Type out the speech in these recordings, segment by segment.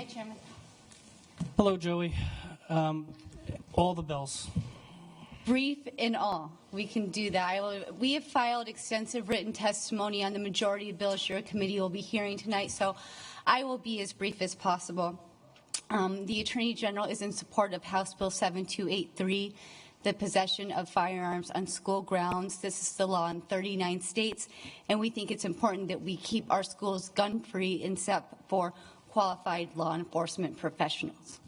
ahead, Chairman. Hello, Joey. All the bills. Brief in all. We can do that. We have filed extensive written testimony on the majority of bills your committee will be hearing tonight, so I will be as brief as possible. The Attorney General is in support of House Bill 7283, the possession of firearms on school grounds. This is the law in 39 states, and we think it's important that we keep our schools gun-free except for qualified law enforcement professionals.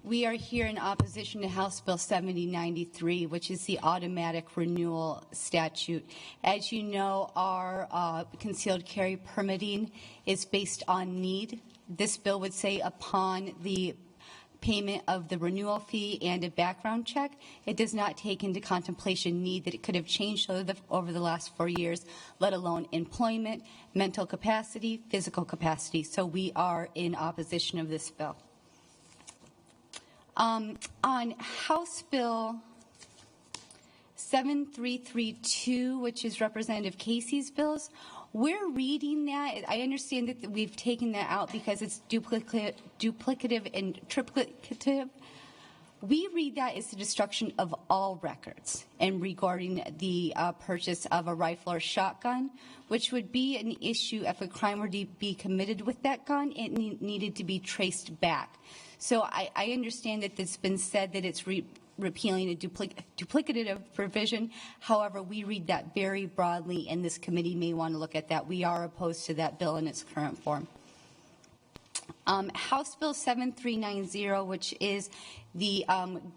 We are here in opposition to House Bill 7093, which is the automatic renewal statute. As you know, our concealed carry permitting is based on need. This bill would say upon the payment of the renewal fee and a background check. It does not take into contemplation need that it could have changed over the last 4 years, let alone employment, mental capacity, physical capacity. So we are in opposition of this bill. On House Bill 7332, which is Representative Casey's bills, we're reading that. I understand that we've taken that out because it's duplicative and triplicative. We read that as the destruction of all records and regarding the purchase of a rifle or shotgun, which would be an issue if a crime were to be committed with that gun. It needed to be traced back. So I understand that it's been said that it's repealing a duplicative provision. However, we read that very broadly, and this committee may want to look at that. We are opposed to that bill in its current form. House Bill 7390, which is the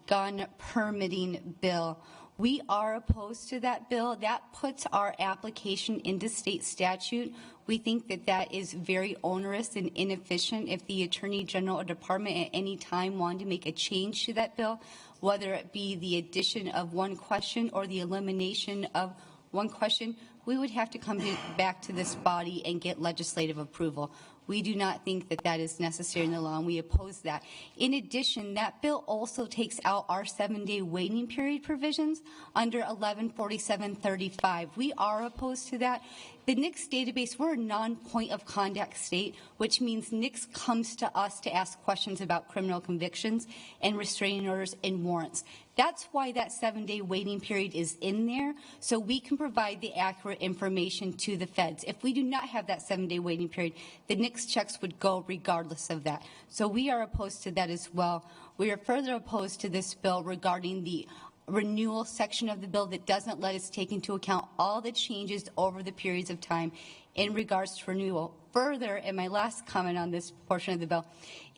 gun permitting bill. We are opposed to that bill. That puts our application into state statute. We think that that is very onerous and inefficient. If the Attorney General or Department at any time wanted to make a change to that bill, whether it be the addition of one question or the elimination of one question, we would have to come back to this body and get legislative approval. We do not think that that is necessary in the law, and we oppose that. In addition, that bill also takes out our 7-day waiting period provisions under 114735. We are opposed to that. The NICS database, we're a non-point of contact state, which means NICS comes to us to ask questions about criminal convictions and restraining orders and warrants. That's why that 7-day waiting period is in there, so we can provide the accurate information to the feds. If we do not have that 7-day waiting period, the NICS checks would go regardless of that. So we are opposed to that as well. We are further opposed to this bill regarding the renewal section of the bill that doesn't let us take into account all the changes over the periods of time in regards to renewal. Further, and my last comment on this portion of the bill,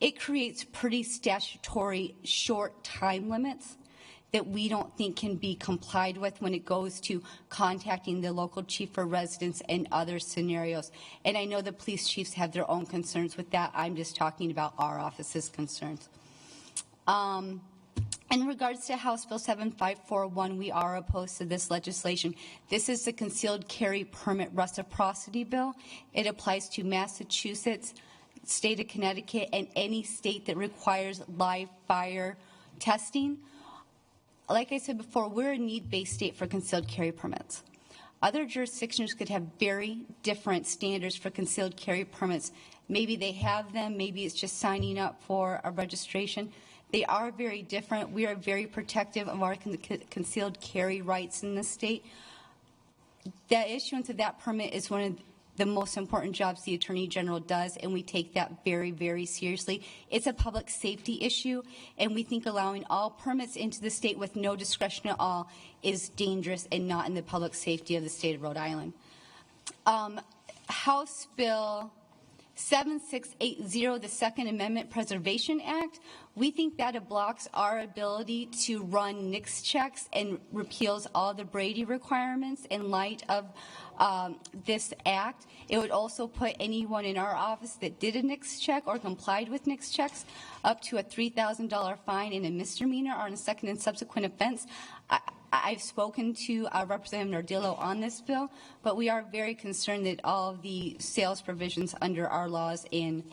it creates pretty statutory short time limits that we don't think can be complied with when it goes to contacting the local chief for residents and other scenarios. And I know the police chiefs have their own concerns with that. I'm just talking about our office's concerns. In regards to House Bill 7541, we are opposed to this legislation. This is the concealed carry permit reciprocity bill. It applies to Massachusetts, state of Connecticut, and any state that requires live fire testing. Like I said before, we're a need-based state for concealed carry permits. Other jurisdictions could have very different standards for concealed carry permits. Maybe they have them, maybe it's just signing up for a registration. They are very different. We are very protective of our concealed carry rights in the state. The issuance of that permit is one of the most important jobs the Attorney General does, and we take that very, very seriously. It's a public safety issue, and we think allowing all permits into the state with no discretion at all is dangerous and not in the public safety of the state of Rhode Island. House Bill 7680, the Second Amendment Preservation Act, we think that it blocks our ability to run NICS checks and repeals all the Brady requirements in light of this act. It would also put anyone in our office that did a NICS check or complied with NICS checks up to a $3,000 fine and a misdemeanor on a second and subsequent offense. I've spoken to Representative Nardillo on this bill, but we are very concerned that all of the sales provisions under our laws in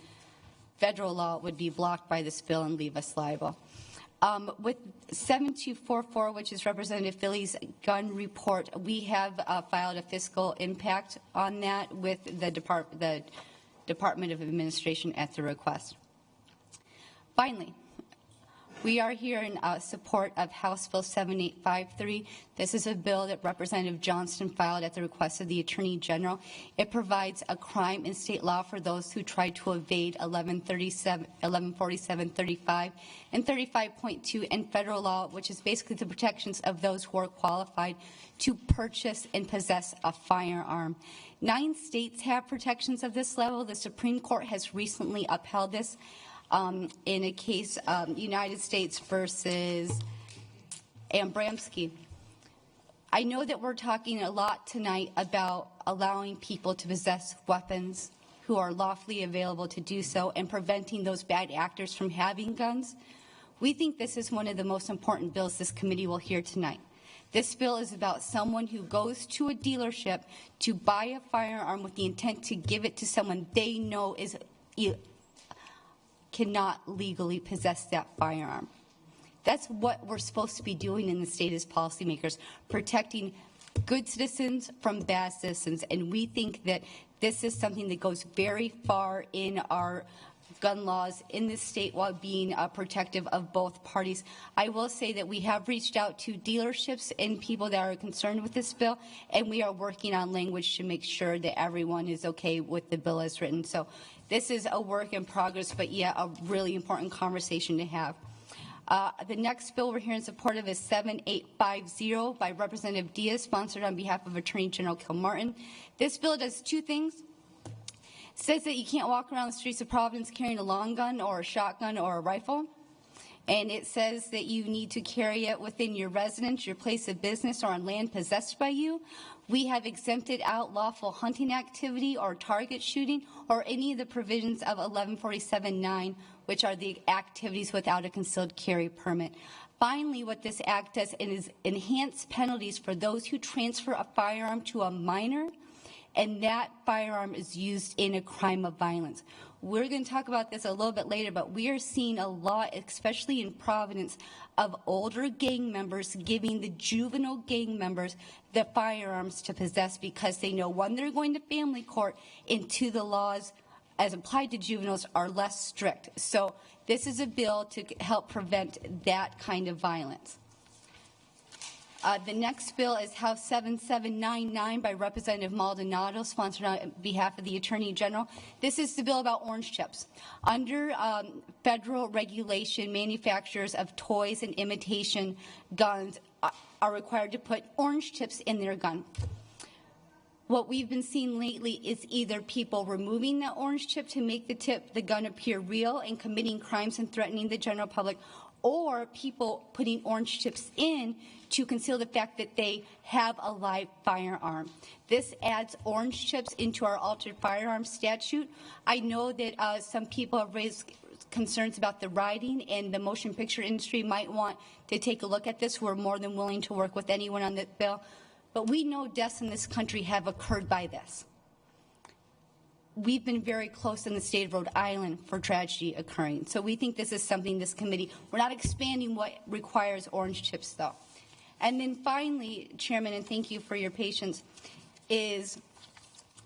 federal law would be blocked by this bill and leave us liable. With 7244, which is Representative Philly's gun report, we have filed a fiscal impact on that with the Department of Administration at the request. Finally, we are here in support of House Bill 7853. This is a bill that Representative Johnston filed at the request of the Attorney General. It provides a crime in state law for those who try to evade 1147-35 and 35.2 in federal law, which is basically the protections of those who are qualified to purchase and possess a firearm. 9 states have protections of this level. The Supreme Court has recently upheld this. In a case, United States versus Abramski. I know that we're talking a lot tonight about allowing people to possess weapons who are lawfully available to do so and preventing those bad actors from having guns. We think this is one of the most important bills this committee will hear tonight. This bill is about someone who goes to a dealership to buy a firearm with the intent to give it to someone they know is cannot legally possess that firearm. That's what we're supposed to be doing in the state as policymakers, protecting good citizens from bad citizens. And we think that this is something that goes very far in our gun laws in this state while being protective of both parties. I will say that we have reached out to dealerships and people that are concerned with this bill, and we are working on language to make sure that everyone is okay with the bill as written. So this is a work in progress, but yeah, a really important conversation to have. The next bill we're here in support of is 7850 by Representative Diaz, sponsored on behalf of Attorney General Kilmartin. This bill does 2 things. It says that you can't walk around the streets of Providence carrying a long gun or a shotgun or a rifle. And it says that you need to carry it within your residence, your place of business, or on land possessed by you. We have exempted out lawful hunting activity or target shooting or any of the provisions of 1147-9, which are the activities without a concealed carry permit. Finally, what this act does is enhance penalties for those who transfer a firearm to a minor and that firearm is used in a crime of violence. We're going to talk about this a little bit later, but we are seeing a lot, especially in Providence, of older gang members giving the juvenile gang members the firearms to possess because they know, one, they're going to family court, and 2, the laws as applied to juveniles are less strict. So this is a bill to help prevent that kind of violence. The next bill is House 7799 by Representative Maldonado, sponsored on behalf of the Attorney General. This is the bill about orange chips. Under federal regulation, manufacturers of toys and imitation guns are required to put orange chips in their gun. What we've been seeing lately is either people removing the orange chip to make the gun appear real and committing crimes and threatening the general public, or people putting orange chips in to conceal the fact that they have a live firearm. This adds orange chips into our altered firearms statute. I know that some people have raised concerns about the writing, and the motion picture industry might want to take a look at this. We're more than willing to work with anyone on that bill. But we know deaths in this country have occurred by this. We've been very close in the state of Rhode Island for tragedy occurring. So we think this is something this committee, we're not expanding what requires orange chips though. And then finally, Chairman, and thank you for your patience, is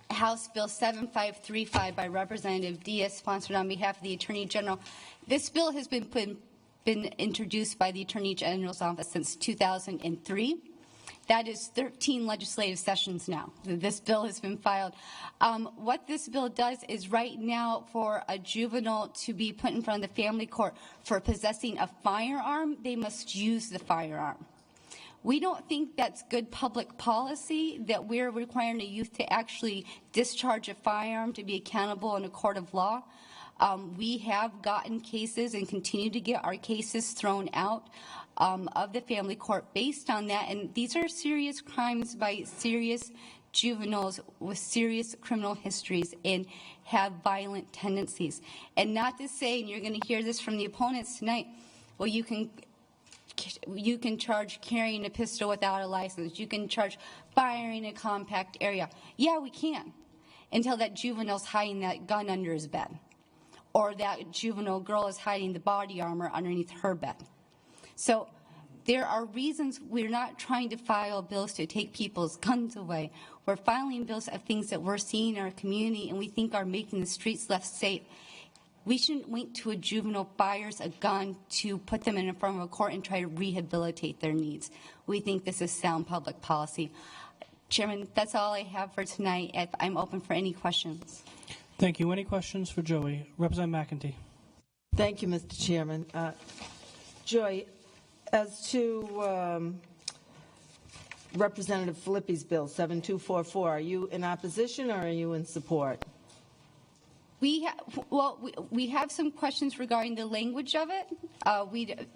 House Bill 7535 by Representative Diaz, sponsored on behalf of the Attorney General. This bill has been introduced by the Attorney General's office since 2003. That is 13 legislative sessions now. This bill has been filed. What this bill does is right now for a juvenile to be put in front of the family court for possessing a firearm, they must use the firearm. We don't think that's good public policy, that we're requiring a youth to actually discharge a firearm to be accountable in a court of law. We have gotten cases and continue to get our cases thrown out of the family court based on that. And these are serious crimes by serious juveniles with serious criminal histories and have violent tendencies. And not to say, and you're going to hear this from the opponents tonight, well, you can charge carrying a pistol without a license. You can charge firing in a compact area. Yeah, we can, until that juvenile's hiding that gun under his bed, or that juvenile girl is hiding the body armor underneath her bed. So there are reasons we're not trying to file bills to take people's guns away. We're filing bills of things that we're seeing in our community and we think are making the streets less safe. We shouldn't wait till a juvenile fires a gun to put them in front of a court and try to rehabilitate their needs. We think this is sound public policy. Chairman, that's all I have for tonight. I'm open for any questions. Thank you. Any questions for Joey? Representative McEntee. Thank you, Mr. Chairman. Joy, as to Representative Filippi's bill, 7244, are you in opposition or are you in support? We have some questions regarding the language of it.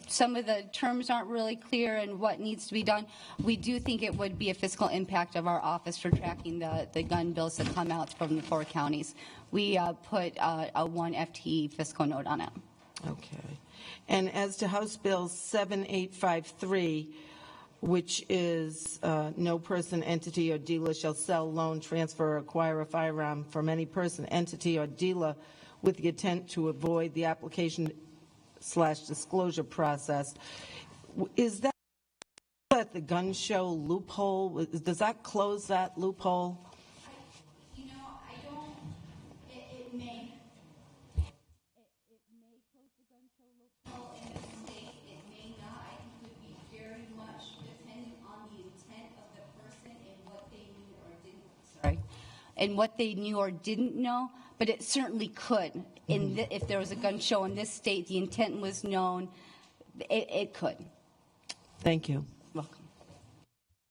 Some of the terms aren't really clear and what needs to be done. We do think it would be a fiscal impact of our office for tracking the gun bills that come out from the 4 counties. We put a 1 FTE fiscal note on it. Okay. And as to House Bill 7853, which is no person, entity, or dealer shall sell, loan, transfer, or acquire a firearm from any person, entity, or dealer with the intent to avoid the application/disclosure process. Is that the gun show loophole? Does that close that loophole? I don't. It may. It may close the gun show loophole in the state. It may not. I think it would be very much dependent on the intent of the person and what they knew or didn't. Sorry, and what they knew or didn't know. But it certainly could. If there was a gun show in this state, the intent was known. It could. Thank you.